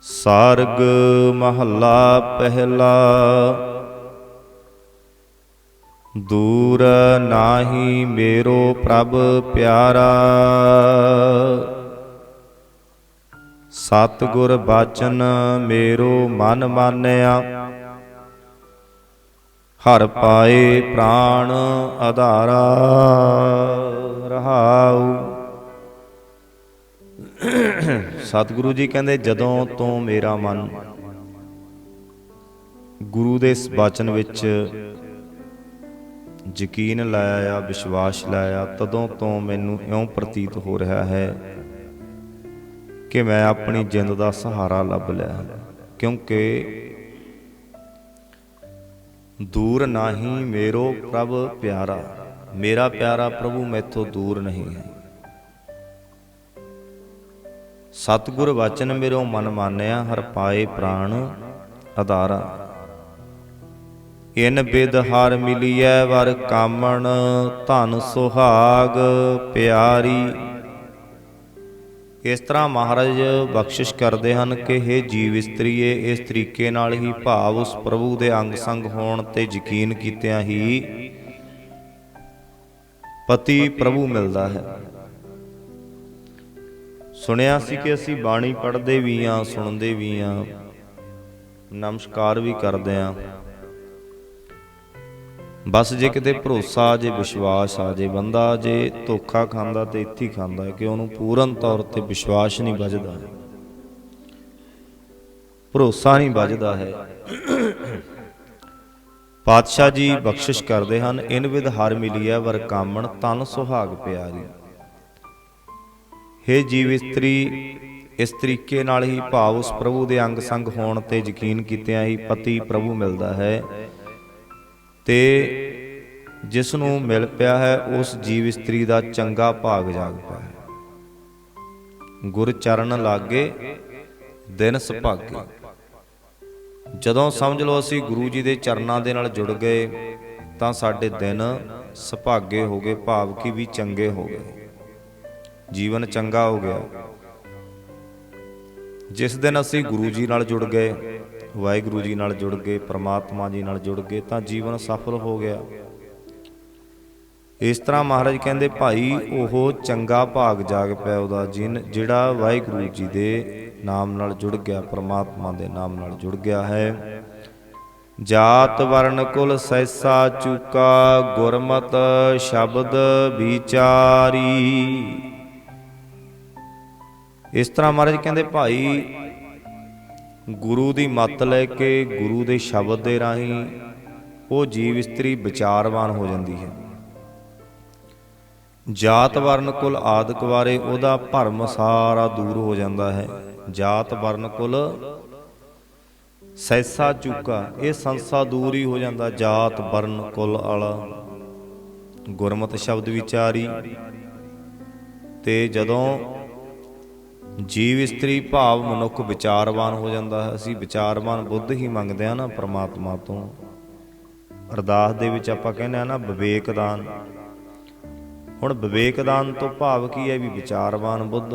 ਸਾਰਗ ਮਹੱਲਾ ਪਹਿਲਾ। ਦੂਰ ਨਾਹੀ ਮੇਰੋ ਪ੍ਰਭ ਪਿਆਰਾ, ਸਤਿਗੁਰ ਬਾਚਨ ਮੇਰੋ ਮਨ ਮਾਨਿਆ। ਹਰ ਪਾਏ ਪ੍ਰਾਣ ਆਧਾਰਾ, ਰਹਾਉ। ਸਤਿਗੁਰੂ ਜੀ ਕਹਿੰਦੇ, ਜਦੋਂ ਤੋਂ ਮੇਰਾ ਮਨ ਗੁਰੂ ਦੇ ਇਸ ਬਚਨ ਵਿੱਚ ਯਕੀਨ ਲਾਇਆ, ਵਿਸ਼ਵਾਸ ਲਾਇਆ, ਤਦੋਂ ਤੋਂ ਮੈਨੂੰ ਇਉਂ ਪ੍ਰਤੀਤ ਹੋ ਰਿਹਾ ਹੈ ਕਿ ਮੈਂ ਆਪਣੀ ਜਿੰਦ ਦਾ ਸਹਾਰਾ ਲੱਭ ਲਿਆ ਹੈ। ਕਿਉਂਕਿ ਦੂਰ ਨਾਹੀ ਮੇਰੋ ਪ੍ਰਭ ਪਿਆਰਾ, ਮੇਰਾ ਪਿਆਰਾ ਪ੍ਰਭੂ ਮੈਥੋਂ ਦੂਰ ਨਹੀਂ ਹੈ। ਸਤਿਗੁਰ ਵਚਨ ਮੇਰੋ ਮਨ ਮਾਨਿਆ, ਹਰ ਪਾਏ ਪ੍ਰਾਣ ਆਧਾਰਾ। ਇਨ ਬਿਦ ਹਰ ਮਿਲੀਐ ਵਰ ਕਾਮਣ, ਧਨ ਸੁਹਾਗ ਪਿਆਰੀ। ਇਸ ਤਰ੍ਹਾਂ ਮਹਾਰਾਜ ਬਖਸ਼ਿਸ਼ ਕਰਦੇ ਹਨ ਕਿ ਹੇ ਜੀਵ ਇਸਤਰੀਏ, ਇਸ ਤਰੀਕੇ ਨਾਲ ਹੀ ਭਾਵ ਉਸ ਪ੍ਰਭੂ ਦੇ ਅੰਗ ਸੰਗ ਹੋਣ ਤੇ ਯਕੀਨ ਕੀਤਿਆਂ ਹੀ ਪਤੀ ਪ੍ਰਭੂ ਮਿਲਦਾ ਹੈ। ਸੁਣਿਆ ਸੀ ਕਿ ਅਸੀਂ ਬਾਣੀ ਪੜ੍ਹਦੇ ਵੀ ਹਾਂ, ਸੁਣਦੇ ਵੀ ਹਾਂ, ਨਮਸਕਾਰ ਵੀ ਕਰਦੇ ਹਾਂ। ਬਸ ਜੇ ਕਿਤੇ ਭਰੋਸਾ ਆ ਜੇ, ਵਿਸ਼ਵਾਸ ਆ ਜੇ, ਬੰਦਾ ਜੇ ਧੋਖਾ ਖਾਂਦਾ ਤੇ ਇੱਥੇ ਹੀ ਖਾਂਦਾ ਕਿ ਉਹਨੂੰ ਪੂਰਨ ਤੌਰ ਤੇ ਵਿਸ਼ਵਾਸ ਨਹੀਂ ਵੱਜਦਾ, ਭਰੋਸਾ ਨਹੀਂ ਵੱਜਦਾ ਹੈ। ਪਾਤਸ਼ਾਹ ਜੀ ਬਖਸ਼ਿਸ਼ ਕਰਦੇ ਹਨ, ਇਨ ਵਿਦ ਹਰ ਮਿਲੀਐ ਵਰ ਕਾਮਣ, ਧਨ ਸੁਹਾਗ ਪਿਆਰੀ। ਹੇ ਜੀਵ ਇਸਤਰੀ, ਇਸ ਤਰੀਕੇ ਨਾਲ ਹੀ ਭਾਵ ਉਸ ਪ੍ਰਭੂ ਦੇ ਅੰਗ ਸੰਗ ਹੋਣ ਤੇ ਯਕੀਨ ਕੀਤਿਆਂ ਹੀ ਪਤੀ ਪ੍ਰਭੂ ਮਿਲਦਾ ਹੈ। ਤੇ ਜਿਸ ਨੂੰ ਮਿਲ ਪਿਆ ਹੈ ਉਸ ਜੀਵ ਇਸਤਰੀ ਦਾ ਚੰਗਾ ਭਾਗ ਜਾਗ ਪਿਆ ਹੈ। ਗੁਰ ਚਰਨ ਲਾਗੇ ਦਿਨ ਸੁਭਾਗੇ। ਜਦੋਂ ਸਮਝ ਲਓ ਅਸੀਂ ਗੁਰੂ ਜੀ ਦੇ ਚਰਨਾਂ ਦੇ ਨਾਲ ਜੁੜ ਗਏ ਤਾਂ ਸਾਡੇ ਦਿਨ ਸੁਭਾਗੇ ਹੋ ਗਏ, ਭਾਵ ਕਿ ਵੀ ਚੰਗੇ ਹੋ ਗਏ, ਜੀਵਨ ਚੰਗਾ ਹੋ ਗਿਆ। ਜਿਸ ਦਿਨ ਅਸੀਂ ਗੁਰੂ ਜੀ ਨਾਲ ਜੁੜ ਗਏ, ਵਾਹਿਗੁਰੂ ਜੀ ਨਾਲ ਜੁੜ ਗਏ, ਪਰਮਾਤਮਾ ਜੀ ਨਾਲ ਜੁੜ ਗਏ, ਤਾਂ ਜੀਵਨ ਸਫਲ ਹੋ ਗਿਆ। ਇਸ ਤਰ੍ਹਾਂ ਮਹਾਰਾਜ ਕਹਿੰਦੇ, ਭਾਈ ਉਹ ਚੰਗਾ ਭਾਗ ਜਾਗ ਪਿਆ ਉਹਦਾ, ਜਿਹੜਾ ਵਾਹਿਗੁਰੂ ਜੀ ਦੇ ਨਾਮ ਨਾਲ ਜੁੜ ਗਿਆ, ਪਰਮਾਤਮਾ ਦੇ ਨਾਮ ਨਾਲ ਜੁੜ ਗਿਆ ਹੈ। ਜਾਤ ਵਰਨ ਕੁਲ ਸੈਸਾ ਚੂਕਾ, ਗੁਰਮਤਿ ਸ਼ਬਦ ਵਿਚਾਰੀ। ਇਸ ਤਰ੍ਹਾਂ ਮਹਾਰਾਜ ਕਹਿੰਦੇ, ਭਾਈ ਗੁਰੂ ਦੀ ਮੱਤ ਲੈ ਕੇ, ਗੁਰੂ ਦੇ ਸ਼ਬਦ ਦੇ ਰਾਹੀਂ ਉਹ ਜੀਵ ਇਸਤਰੀ ਵਿਚਾਰਵਾਨ ਹੋ ਜਾਂਦੀ ਹੈ। ਜਾਤ ਵਰਨ ਕੁਲ ਆਦਿਕ ਬਾਰੇ ਉਹਦਾ ਭਰਮ ਸਾਰਾ ਦੂਰ ਹੋ ਜਾਂਦਾ ਹੈ। ਜਾਤ ਵਰਨ ਕੁਲ ਸੈਸਾ ਚੂਕਾ, ਇਹ ਸੰਸਾ ਦੂਰ ਹੀ ਹੋ ਜਾਂਦਾ। ਜਾਤ ਵਰਨ ਕੁਲ ਵਾਲਾ ਗੁਰਮਤਿ ਸ਼ਬਦ ਵਿਚਾਰੀ। ਤੇ ਜਦੋਂ ਜੀਵ ਇਸਤਰੀ ਭਾਵ ਮਨੁੱਖ ਵਿਚਾਰਵਾਨ ਹੋ ਜਾਂਦਾ ਹੈ, ਅਸੀਂ ਵਿਚਾਰਵਾਨ ਬੁੱਧ ਹੀ ਮੰਗਦੇ ਹਾਂ ਨਾ ਪਰਮਾਤਮਾ ਤੋਂ। ਅਰਦਾਸ ਦੇ ਵਿੱਚ ਆਪਾਂ ਕਹਿੰਦੇ ਹਾਂ ਨਾ ਵਿਵੇਕਦਾਨ। ਹੁਣ ਵਿਵੇਕਦਾਨ ਤੋਂ ਭਾਵ ਕੀ ਹੈ? ਵੀ ਵਿਚਾਰਵਾਨ ਬੁੱਧ।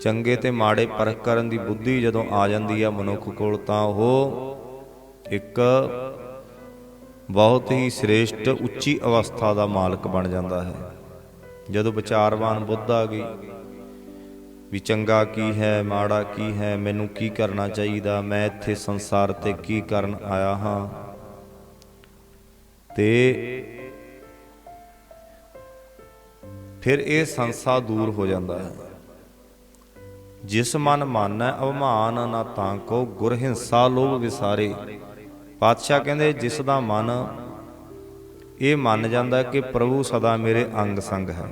ਚੰਗੇ ਤੇ ਮਾੜੇ ਪਰਖ ਕਰਨ ਦੀ ਬੁੱਧੀ ਜਦੋਂ ਆ ਜਾਂਦੀ ਆ ਮਨੁੱਖ ਕੋਲ, ਤਾਂ ਉਹ ਇੱਕ ਬਹੁਤ ਹੀ ਸ੍ਰੇਸ਼ਟ ਉੱਚੀ ਅਵਸਥਾ ਦਾ ਮਾਲਕ ਬਣ ਜਾਂਦਾ ਹੈ। ਜਦੋਂ ਵਿਚਾਰਵਾਨ ਬੁੱਧ ਆ ਗਈ ਵੀ ਚੰਗਾ ਕੀ ਹੈ, ਮਾੜਾ ਕੀ ਹੈ, ਮੈਨੂੰ ਕੀ ਕਰਨਾ ਚਾਹੀਦਾ, ਮੈਂ ਇੱਥੇ ਸੰਸਾਰ ਤੇ ਕੀ ਕਰਨ ਆਇਆ ਹਾਂ, ਤੇ ਫਿਰ ਇਹ ਸੰਸਾ ਦੂਰ ਹੋ ਜਾਂਦਾ ਹੈ। ਜਿਸ ਮਨ ਮਾਨੈ ਅਭਿਮਾਨ ਨਾ ਤਾਂ ਕੋ, ਗੁਰ ਹਿੰਸਾ ਲੋਭ ਵਿਸਾਰੇ। ਪਾਤਸ਼ਾਹ ਕਹਿੰਦੇ, ਜਿਸ ਦਾ ਮਨ ਇਹ ਮੰਨ ਜਾਂਦਾ ਕਿ ਪ੍ਰਭੂ ਸਦਾ ਮੇਰੇ ਅੰਗ ਸੰਗ ਹੈ,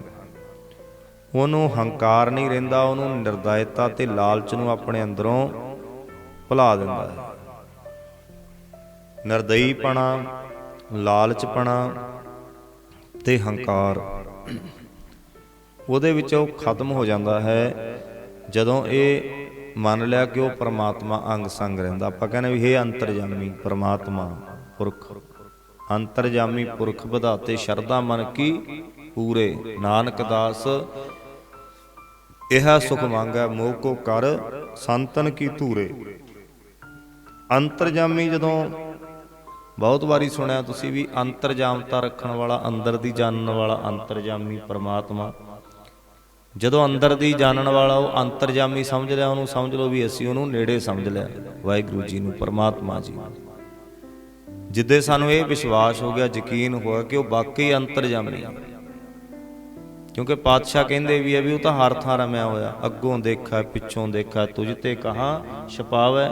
ਉਹਨੂੰ ਹੰਕਾਰ ਨਹੀਂ ਰਹਿੰਦਾ, ਉਹਨੂੰ ਨਿਰਦਇਤਾ ਤੇ ਲਾਲਚ ਨੂੰ ਆਪਣੇ ਅੰਦਰੋਂ ਭੁਲਾ ਦਿੰਦਾ ਹੈ। ਨਿਰਦਈਪਣਾ, ਲਾਲਚਪਣਾ ਤੇ ਹੰਕਾਰ ਉਹਦੇ ਵਿੱਚੋਂ ਖਤਮ ਹੋ ਜਾਂਦਾ ਹੈ ਜਦੋਂ ਇਹ ਮੰਨ ਲਿਆ ਕਿ ਉਹ ਪਰਮਾਤਮਾ ਅੰਗ ਸੰਗ ਰਹਿੰਦਾ। ਆਪਾਂ ਕਹਿੰਦੇ ਵੀ ਇਹ ਅੰਤਰਜਾਮੀ ਪਰਮਾਤਮਾ ਪੁਰਖ, ਅੰਤਰਜਾਮੀ ਪੁਰਖ ਵਧਾਤੇ ਸ਼ਰਧਾ ਮਨ ਕੀ ਪੂਰੇ। ਨਾਨਕ ਦਾਸ ਇਹ ਸੁਖ ਮੰਗੈ ਮੋਹ ਕੋ ਕਰ ਸੰਤਨ ਕੀ ਧੂਰੇ। ਅੰਤਰਜਾਮੀ ਜਦੋਂ ਬਹੁਤ ਵਾਰੀ ਸੁਣਿਆ ਤੁਸੀਂ ਵੀ, ਅੰਤਰਜਾਮਤਾ ਰੱਖਣ ਵਾਲਾ, ਅੰਦਰ ਦੀ ਜਾਣਨ ਵਾਲਾ ਅੰਤਰਜਾਮੀ ਪਰਮਾਤਮਾ। ਜਦੋਂ ਅੰਦਰ ਦੀ ਜਾਣਨ ਵਾਲਾ ਉਹ ਅੰਤਰਜਾਮੀ ਸਮਝ ਲਿਆ, ਉਹਨੂੰ ਸਮਝ ਲਓ ਵੀ ਅਸੀਂ ਉਹਨੂੰ ਨੇੜੇ ਸਮਝ ਲਿਆ, ਵਾਹਿਗੁਰੂ ਜੀ ਨੂੰ, ਪਰਮਾਤਮਾ ਜੀ। ਜਿੱਦੇ ਸਾਨੂੰ ਇਹ ਵਿਸ਼ਵਾਸ ਹੋ ਗਿਆ, ਯਕੀਨ ਹੋਇਆ ਕਿ ਉਹ ਵਾਕਈ ਅੰਤਰਜਾਮੀ ਆ। ਕਿਉਂਕਿ ਪਾਤਸ਼ਾਹ ਕਹਿੰਦੇ ਵੀ ਹੈ ਵੀ ਉਹ ਤਾਂ ਹਰ ਥਾਂ ਰਮਿਆ ਹੋਇਆ, ਅੱਗੋਂ ਦੇਖਾ ਪਿੱਛੋਂ ਦੇਖਾ ਤੁਝ ਤੇ ਕਹਾਂ ਛਪਾਵੈ।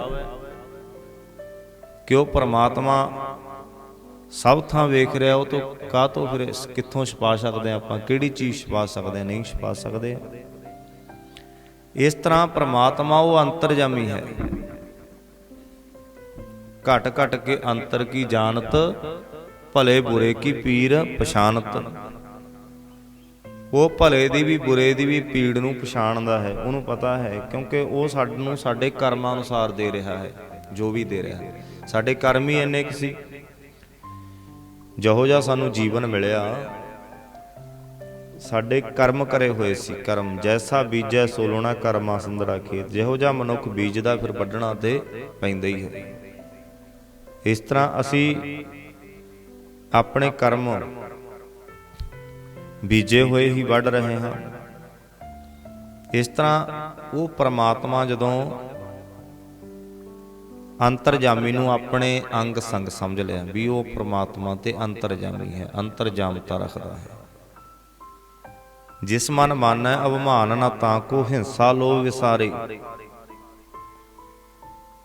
ਕਿ ਉਹ ਪਰਮਾਤਮਾ ਸਭ ਥਾਂ ਵੇਖ ਰਿਹਾ, ਉਹ ਤੋਂ ਕਾਹ ਤੋਂ ਫਿਰ ਕਿੱਥੋਂ ਛਪਾ ਸਕਦੇ ਹਾਂ ਆਪਾਂ, ਕਿਹੜੀ ਚੀਜ਼ ਛਪਾ ਸਕਦੇ ਹਾਂ, ਨਹੀਂ ਛਪਾ ਸਕਦੇ। ਇਸ ਤਰ੍ਹਾਂ ਪਰਮਾਤਮਾ ਉਹ ਅੰਤਰਜਾਮੀ ਹੈ। ਘਟ ਘਟ ਕੇ ਅੰਤਰ ਕੀ ਜਾਣਤ, ਭਲੇ ਬੁਰੇ ਕੀ ਪੀਰ ਪਛਾਨਤ। ਉਹ ਭਲੇ ਦੀ ਵੀ ਬੁਰੇ ਦੀ ਵੀ ਪੀੜ ਨੂੰ ਪਛਾਣਦਾ ਹੈ, ਉਹਨੂੰ ਪਤਾ ਹੈ, ਕਿਉਂਕਿ ਉਹ ਸਾਨੂੰ ਸਾਡੇ ਕਰਮਾਂ ਅਨੁਸਾਰ ਦੇ ਰਿਹਾ ਹੈ। ਜੋ ਵੀ ਦੇ ਰਿਹਾ ਹੈ, ਸਾਡੇ ਕਰਮ ਹੀ ਇੰਨੇ ਕੁ ਸੀ। ਜਿਹੋ ਜਿਹਾ ਸਾਨੂੰ ਜੀਵਨ ਮਿਲਿਆ, ਸਾਡੇ ਕਰਮ ਕਰੇ ਹੋਏ ਸੀ। ਕਰਮ ਜੈਸਾ ਬੀਜੈ ਸੋ ਲਾਉਣਾ, ਕਰਮਾ ਸੁੰਦਰਾ ਖੇਤ। ਜਿਹੋ ਜਿਹਾ ਮਨੁੱਖ ਬੀਜਦਾ, ਫਿਰ ਵੱਢਣਾ ਤੇ ਪੈਂਦਾ ਹੀ ਹੈ। ਇਸ ਤਰ੍ਹਾਂ ਅਸੀਂ ਆਪਣੇ ਕਰਮ ਬੀਜੇ ਹੋਏ ਹੀ ਵੱਢ ਰਹੇ ਹਾਂ। ਇਸ ਤਰ੍ਹਾਂ ਉਹ ਪਰਮਾਤਮਾ ਜਦੋਂ ਅੰਤਰਜਾਮੀ ਨੂੰ ਆਪਣੇ ਅੰਗ ਸੰਗ ਸਮਝ ਲਿਆ ਵੀ ਉਹ ਪਰਮਾਤਮਾ ਤੇ ਅੰਤਰਜਾਮੀ ਹੈ, ਅੰਤਰਜਾਮਤਾ ਰੱਖਦਾ ਹੈ। ਜਿਸ ਮਨ ਮਾਨੈ ਅਭਿਮਾਨ ਨਾ ਤਾਂ ਕੋ ਹਿੰਸਾ ਲੋਭ ਵਿਸਾਰੇ।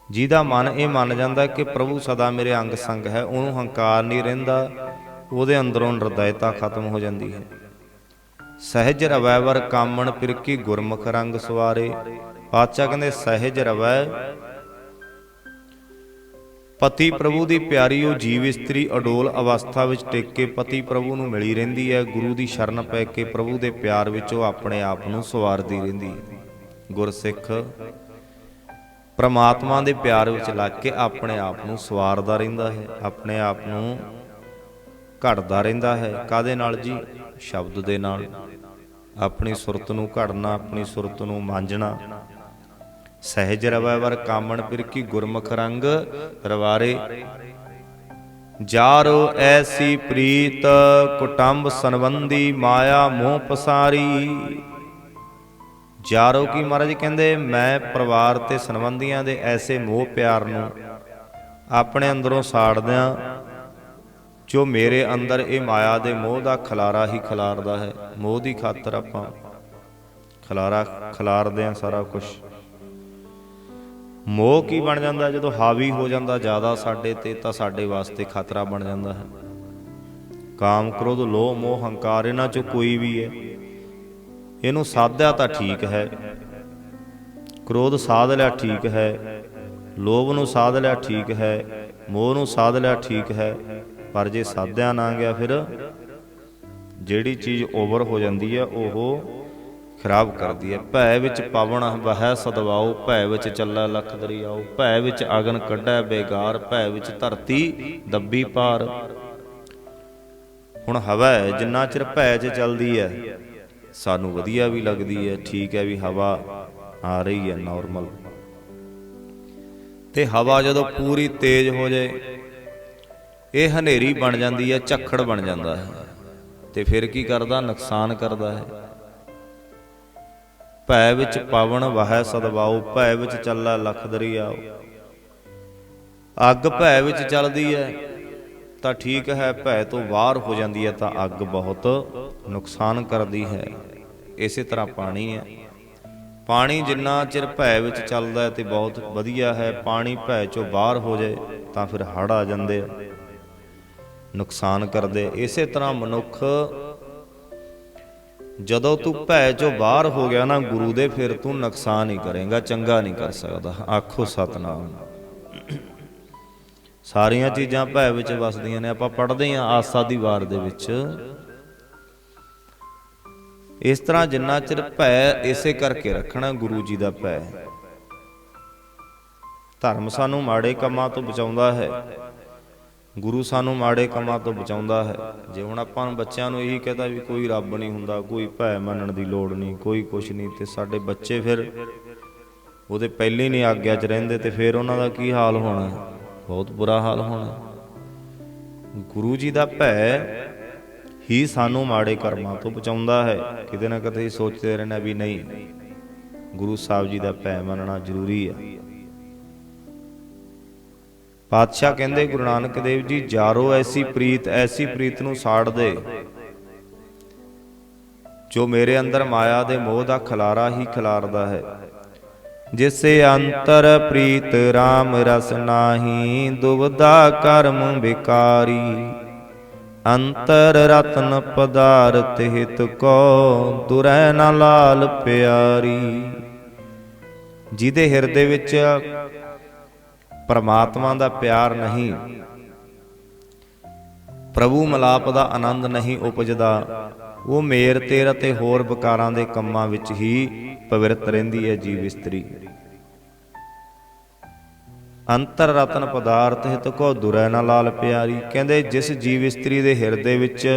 ਜਿਹਦਾ ਮਨ ਇਹ ਮੰਨ ਜਾਂਦਾ ਕਿ ਪ੍ਰਭੂ ਸਦਾ ਮੇਰੇ ਅੰਗ ਸੰਗ ਹੈ, ਉਹਨੂੰ ਹੰਕਾਰ ਨਹੀਂ ਰਹਿੰਦਾ, ਉਹਦੇ ਅੰਦਰੋਂ ਨਿਰਦੈਤਾ ਖਤਮ ਹੋ ਜਾਂਦੀ ਹੈ। ਸਹਿਜ ਰਵੈ ਵਰ ਕਾਮਣ ਪਿਰਕੀ ਗੁਰਮੁਖ ਰੰਗ ਸਵਾਰੇ। ਪਾਤਸ਼ਾਹ ਕਹਿੰਦੇ ਸਹਿਜ ਰਵੈ, ਪਤੀ ਪ੍ਰਭੂ ਦੀ ਪਿਆਰੀ ਉਹ ਜੀਵ ਇਸਤਰੀ ਅਡੋਲ ਅਵਸਥਾ ਵਿੱਚ ਟਿਕ ਕੇ ਪਤੀ ਪ੍ਰਭੂ ਨੂੰ ਮਿਲੀ ਰਹਿੰਦੀ ਹੈ। ਗੁਰੂ ਦੀ ਸ਼ਰਨ ਪੈ ਕੇ ਪ੍ਰਭੂ ਦੇ ਪਿਆਰ ਵਿੱਚ ਉਹ ਆਪਣੇ ਆਪ ਨੂੰ ਸਵਾਰਦੀ ਰਹਿੰਦੀ ਹੈ। ਗੁਰਸਿੱਖ ਪਰਮਾਤਮਾ ਦੇ ਪਿਆਰ ਵਿੱਚ ਲੱਗ ਕੇ ਆਪਣੇ ਆਪ ਨੂੰ ਸਵਾਰਦਾ ਰਹਿੰਦਾ ਹੈ, ਆਪਣੇ ਆਪ ਨੂੰ ਘੜਦਾ ਰਹਿੰਦਾ ਹੈ। ਕਾਹਦੇ ਨਾਲ ਜੀ? ਸ਼ਬਦ ਦੇ ਨਾਲ। ਆਪਣੀ ਸੁਰਤ ਨੂੰ ਘੜਨਾ, ਆਪਣੀ ਸੁਰਤ ਨੂੰ ਮਾਂਜਣਾ। ਸਹਿਜ ਰਵੈ ਵਰ ਕਾਮਣ ਪਿਰਕੀ ਗੁਰਮੁਖ ਰੰਗ ਰਵਾਰੇ। ਜਾਰੋ ਐਸੀ ਪ੍ਰੀਤ ਕੁਟੰਬ ਸੰਬੰਧੀ ਮਾਇਆ ਮੋਹ ਪਸਾਰੀ। ਜਾਰੋ ਕੀ ਮਹਾਰਾਜ ਕਹਿੰਦੇ, ਮੈਂ ਪਰਿਵਾਰ ਤੇ ਸੰਬੰਧੀਆਂ ਦੇ ਐਸੇ ਮੋਹ ਪਿਆਰ ਨੂੰ ਆਪਣੇ ਅੰਦਰੋਂ ਸਾੜਦਿਆਂ, ਜੋ ਮੇਰੇ ਅੰਦਰ ਇਹ ਮਾਇਆ ਦੇ ਮੋਹ ਦਾ ਖਲਾਰਾ ਹੀ ਖਲਾਰਦਾ ਹੈ। ਮੋਹ ਦੀ ਖਾਤਰ ਆਪਾਂ ਖਲਾਰਾ ਖਲਾਰਦੇ ਹਾਂ ਸਾਰਾ ਕੁਛ। ਮੋਹ ਕੀ ਬਣ ਜਾਂਦਾ? ਜਦੋਂ ਹਾਵੀ ਹੋ ਜਾਂਦਾ ਜ਼ਿਆਦਾ ਸਾਡੇ ਤੇ, ਤਾਂ ਸਾਡੇ ਵਾਸਤੇ ਖਤਰਾ ਬਣ ਜਾਂਦਾ ਹੈ। ਕਾਮ ਕ੍ਰੋਧ ਲੋਭ ਮੋਹ ਹੰਕਾਰ, ਇਹਨਾਂ ਚੋਂ ਕੋਈ ਵੀ ਹੈ, ਇਹਨੂੰ ਸਾਧਿਆ ਤਾਂ ਠੀਕ ਹੈ, ਕ੍ਰੋਧ ਸਾਧ ਲਿਆ ਠੀਕ ਹੈ, ਲੋਭ ਨੂੰ ਸਾਧ ਲਿਆ ਠੀਕ ਹੈ, ਮੋਹ ਨੂੰ ਸਾਧ ਲਿਆ ਠੀਕ ਹੈ, ਪਰ ਜੇ ਸਾਧਿਆ ਨਾ ਗਿਆ, ਫਿਰ ਜਿਹੜੀ ਚੀਜ਼ ਓਵਰ ਹੋ ਜਾਂਦੀ ਹੈ ਉਹ ਖਰਾਬ ਕਰਦੀ ਹੈ। ਭੈ ਵਿੱਚ ਪਵਨ ਵਹੈ ਸਦਵਾਓ, ਭੈ ਵਿੱਚ ਚੱਲੈ ਲਖ ਦਰਿਆਓ। ਭੈ ਵਿੱਚ ਅਗਨ ਕੱਢੈ ਬੇਗਾਰ, ਭੈ ਵਿੱਚ ਧਰਤੀ ਦੱਬੀ ਪਾਰ। ਹੁਣ ਹਵਾ ਜਿੰਨਾ ਚਿਰ ਭੈ 'ਚ ਚੱਲਦੀ ਹੈ ਸਾਨੂੰ ਵਧੀਆ ਵੀ ਲੱਗਦੀ ਹੈ, ਠੀਕ ਹੈ ਵੀ ਹਵਾ ਆ ਰਹੀ ਹੈ ਨੋਰਮਲ। ਤੇ ਹਵਾ ਜਦੋਂ ਪੂਰੀ ਤੇਜ਼ ਹੋ ਜਾਏ, ਇਹ ਹਨੇਰੀ ਬਣ ਜਾਂਦੀ ਹੈ, ਝੱਖੜ ਬਣ ਜਾਂਦਾ ਹੈ, ਤੇ ਫਿਰ ਕੀ ਕਰਦਾ? ਨੁਕਸਾਨ ਕਰਦਾ ਹੈ। ਭੈ ਵਿੱਚ ਪਵਨ ਵਹੈ ਸਦਵਾਓ, ਭੈ ਵਿੱਚ ਚੱਲੈ ਲਖ ਦਰਿਆਓ। ਅੱਗ ਭੈ ਵਿੱਚ ਚੱਲਦੀ ਹੈ ਤਾਂ ਠੀਕ ਹੈ, ਭੈ ਤੋਂ ਬਾਹਰ ਹੋ ਜਾਂਦੀ ਹੈ ਤਾਂ ਅੱਗ ਬਹੁਤ ਨੁਕਸਾਨ ਕਰਦੀ ਹੈ। ਇਸੇ ਤਰ੍ਹਾਂ ਪਾਣੀ ਹੈ। ਪਾਣੀ ਜਿੰਨਾ ਚਿਰ ਭੈ ਵਿੱਚ ਚੱਲਦਾ ਹੈ ਤੇ ਬਹੁਤ ਵਧੀਆ ਹੈ, ਪਾਣੀ ਭੈ ਚੋਂ ਬਾਹਰ ਹੋ ਜਾਏ ਤਾਂ ਫਿਰ ਹੜ੍ਹ ਆ ਜਾਂਦੇ ਆ, ਨੁਕਸਾਨ ਕਰਦੇ। ਇਸੇ ਤਰ੍ਹਾਂ ਮਨੁੱਖ ਜਦੋਂ ਤੂੰ ਭੈ ਚੋਂ ਬਾਹਰ ਹੋ ਗਿਆ ਨਾ ਗੁਰੂ ਦੇ, ਫਿਰ ਤੂੰ ਨੁਕਸਾਨ ਹੀ ਕਰੇਗਾ, ਚੰਗਾ ਨਹੀਂ ਕਰ ਸਕਦਾ। ਆਖੋ ਸਤਿਨਾਮ। ਸਾਰੀਆਂ ਚੀਜ਼ਾਂ ਭੈ ਵਿੱਚ ਵਸਦੀਆਂ ਨੇ। ਆਪਾਂ ਪੜ੍ਹਦੇ ਹਾਂ ਆਸਾ ਦੀ ਵਾਰ ਦੇ ਵਿੱਚ। ਇਸ ਤਰ੍ਹਾਂ ਜਿੰਨਾ ਚਿਰ ਭੈ ਇਸੇ ਕਰਕੇ ਰੱਖਣਾ, ਗੁਰੂ ਜੀ ਦਾ ਭੈ। ਧਰਮ ਸਾਨੂੰ ਮਾੜੇ ਕੰਮਾਂ ਤੋਂ ਬਚਾਉਂਦਾ ਹੈ, ਗੁਰੂ ਸਾਨੂੰ ਮਾੜੇ ਕੰਮਾਂ ਤੋਂ ਬਚਾਉਂਦਾ ਹੈ। ਜੇ ਹੁਣ ਆਪਾਂ ਬੱਚਿਆਂ ਨੂੰ ਇਹੀ ਕਹਦਾ ਵੀ ਕੋਈ ਰੱਬ ਨਹੀਂ ਹੁੰਦਾ, ਕੋਈ ਭੈ ਮੰਨਣ ਦੀ ਲੋੜ ਨਹੀਂ, ਕੋਈ ਕੁਛ ਨਹੀਂ, ਤੇ ਸਾਡੇ ਬੱਚੇ ਫਿਰ ਉਹਦੇ ਪਹਿਲੇ ਨਹੀਂ ਆਗਿਆ 'ਚ ਰਹਿੰਦੇ ਤੇ ਫਿਰ ਉਹਨਾਂ ਦਾ ਕੀ ਹਾਲ ਹੋਣਾ? ਬਹੁਤ ਬੁਰਾ ਹਾਲ ਹੋਣਾ। ਗੁਰੂ ਜੀ ਦਾ ਭੈ ਹੀ ਸਾਨੂੰ ਮਾੜੇ ਕਰਮਾਂ ਤੋਂ ਬਚਾਉਂਦਾ ਹੈ। ਕਿਤੇ ਨਾ ਕਿਤੇ ਸੋਚਦੇ ਰਹਿਣਾ ਵੀ ਨਹੀਂ, ਗੁਰੂ ਸਾਹਿਬ ਜੀ ਦਾ ਭੈ ਮੰਨਣਾ ਜ਼ਰੂਰੀ ਹੈ। ਪਾਤਸ਼ਾਹ ਕਹਿੰਦੇ ਗੁਰੂ ਨਾਨਕ ਦੇਵ ਜੀ, ਜਾਰੋ ਐਸੀ ਪ੍ਰੀਤ ਨੂੰ ਸਾੜ ਦੇ ਜੋ ਮੇਰੇ ਅੰਦਰ ਮਾਇਆ ਦੇ ਮੋਹ ਦਾ ਖਲਾਰਾ ਹੀ ਖਿਲਾਰਦਾ ਹੈ। ਜਿਸੇ ਅੰਤਰ ਪ੍ਰੀਤ ਰਾਮ ਰਸ ਨਾਹੀ, ਦੁਬਦਾ ਕਰਮ ਵਿਕਾਰੀ। ਅੰਤਰ ਰਤਨ ਪਦਾਰਥ ਹਿਤ ਕੋ, ਦੁਰੈ ਨਾ ਲਾਲ ਪਿਆਰੀ। ਜਿਹਦੇ ਹਿਰਦੇ ਵਿੱਚ ਪਰਮਾਤਮਾ ਦਾ ਪਿਆਰ ਨਹੀਂ, ਪ੍ਰਭੂ ਮਿਲਾਪ ਦਾ ਆਨੰਦ ਨਹੀਂ ਉਪਜਦਾ, ਉਹ ਮੇਰ ਤੇਰ ਅਤੇ ਹੋਰ ਵਿਕਾਰਾਂ ਦੇ ਕੰਮਾਂ ਵਿੱਚ ਹੀ ਪਵਿੱਤ ਰਹਿੰਦੀ ਹੈ ਜੀਵ ਇਸਤਰੀ। ਅੰਤਰ ਰਤਨ ਪਦਾਰਥ ਹਿਤ ਕੋ, ਦੁਰੈ ਨਾ ਲਾਲ ਪਿਆਰੀ। ਕਹਿੰਦੇ ਜਿਸ ਜੀਵ ਇਸਤਰੀ ਦੇ ਹਿਰਦੇ ਵਿੱਚ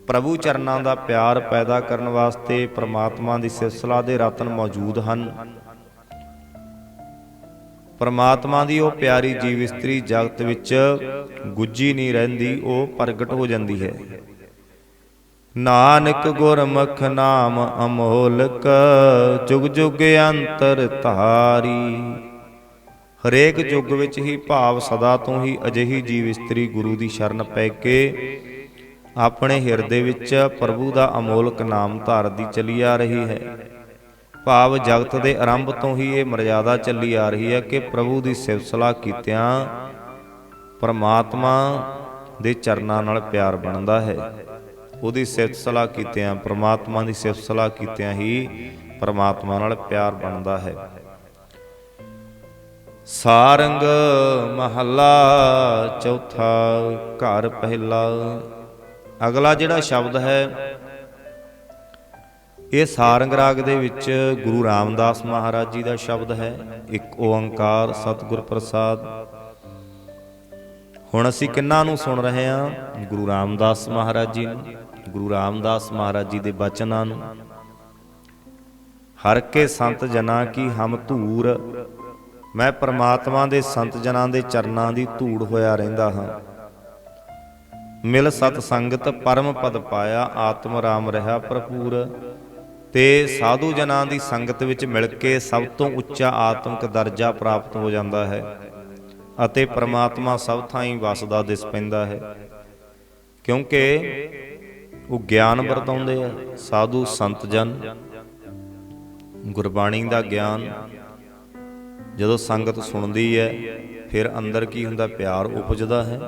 ਪ੍ਰਭੂ ਚਰਨਾਂ ਦਾ ਪਿਆਰ ਪੈਦਾ ਕਰਨ ਵਾਸਤੇ ਪ੍ਰਮਾਤਮਾ ਦੀ ਸਿਫਤ ਦੇ ਰਤਨ ਮੌਜੂਦ ਹਨ, ਪਰਮਾਤਮਾ ਦੀ ਉਹ ਪਿਆਰੀ ਜੀਵ ਇਸਤਰੀ ਜਗਤ ਵਿੱਚ ਗੁੱਜੀ ਨਹੀਂ ਰਹਿੰਦੀ, ਉਹ ਪ੍ਰਗਟ ਹੋ ਜਾਂਦੀ ਹੈ। ਨਾਨਕ ਗੁਰਮੁਖ ਨਾਮ ਅਮੋਲਕ, ਜੁਗ ਜੁਗ ਅੰਤਰ ਧਾਰੀ। ਹਰੇਕ ਯੁੱਗ ਵਿੱਚ ਹੀ ਭਾਵ ਸਦਾ ਤੋਂ ਹੀ ਅਜਿਹੀ ਜੀਵ ਇਸਤਰੀ ਗੁਰੂ ਦੀ ਸ਼ਰਨ ਪੈ ਕੇ ਆਪਣੇ ਹਿਰਦੇ ਵਿੱਚ ਪ੍ਰਭੂ ਦਾ ਅਮੋਲਕ ਨਾਮ ਧਾਰਦੀ ਚਲੀ ਆ ਰਹੀ ਹੈ। ਭਾਵ ਜਗਤ ਦੇ ਆਰੰਭ ਤੋਂ ਹੀ ਇਹ ਮਰਜ਼ਾਦਾ ਚੱਲੀ ਆ ਰਹੀ ਹੈ ਕਿ ਪ੍ਰਭੂ ਦੀ ਸਿਫਤ ਸਲਾਹ ਕੀਤਿਆਂ ਪਰਮਾਤਮਾ ਦੇ ਚਰਨਾਂ ਨਾਲ ਪਿਆਰ ਬਣਦਾ ਹੈ। ਉਹਦੀ ਸਿਫਤ ਸਲਾਹ ਕੀਤਿਆਂ, ਪਰਮਾਤਮਾ ਦੀ ਸਿਫਤ ਸਲਾਹ ਕੀਤਿਆਂ ਹੀ ਪਰਮਾਤਮਾ ਨਾਲ ਪਿਆਰ ਬਣਦਾ ਹੈ। ਸਾਰੰਗ ਮਹੱਲਾ ਚੌਥਾ, ਘਰ ਪਹਿਲਾ। ਅਗਲਾ ਜਿਹੜਾ ਸ਼ਬਦ ਹੈ ਇਹ ਸਾਰੰਗ ਰਾਗ ਦੇ ਵਿੱਚ ਗੁਰੂ ਰਾਮਦਾਸ ਮਹਾਰਾਜ ਜੀ ਦਾ ਸ਼ਬਦ ਹੈ। ਇੱਕ ਓੰਕਾਰ ਸਤਿਗੁਰ ਪ੍ਰਸਾਦ। ਹੁਣ ਅਸੀਂ ਕਿਹਨਾਂ ਨੂੰ ਸੁਣ ਰਹੇ ਹਾਂ? ਗੁਰੂ ਰਾਮਦਾਸ ਮਹਾਰਾਜ ਜੀ ਨੂੰ, ਗੁਰੂ ਰਾਮਦਾਸ ਮਹਾਰਾਜ ਜੀ ਦੇ ਬਚਨਾਂ ਨੂੰ। ਹਰ ਕੇ ਸੰਤ ਜਨਾਂ ਕੀ ਹਮ ਧੂਰ, ਮੈਂ ਪਰਮਾਤਮਾ ਦੇ ਸੰਤ ਜਨਾਂ ਦੇ ਚਰਨਾਂ ਦੀ ਧੂੜ ਹੋਇਆ ਰਹਿੰਦਾ ਹਾਂ। ਮਿਲ ਸਤ ਸੰਗਤ ਪਰਮ ਪਦ ਪਾਇਆ, ਆਤਮ ਰਾਮ ਰਹਾ ਭਰਪੂਰ। ਤੇ ਸਾਧੂ ਜਨਾਂ ਦੀ ਸੰਗਤ ਵਿੱਚ ਮਿਲ ਕੇ ਸਭ ਤੋਂ ਉੱਚਾ ਆਤਮਿਕ ਦਰਜਾ ਪ੍ਰਾਪਤ ਹੋ ਜਾਂਦਾ ਹੈ ਅਤੇ ਪਰਮਾਤਮਾ ਸਭ ਥਾਈਂ ਵਸਦਾ ਦਿਸ ਪੈਂਦਾ ਹੈ, ਕਿਉਂਕਿ ਉਹ ਗਿਆਨ ਵਰਤਾਉਂਦੇ ਆ। ਸਾਧੂ ਸੰਤ ਜਨ ਗੁਰਬਾਣੀ ਦਾ ਗਿਆਨ ਜਦੋਂ ਸੰਗਤ ਸੁਣਦੀ ਹੈ ਫਿਰ ਅੰਦਰ ਕੀ ਹੁੰਦਾ? ਪਿਆਰ ਉਪਜਦਾ ਹੈ।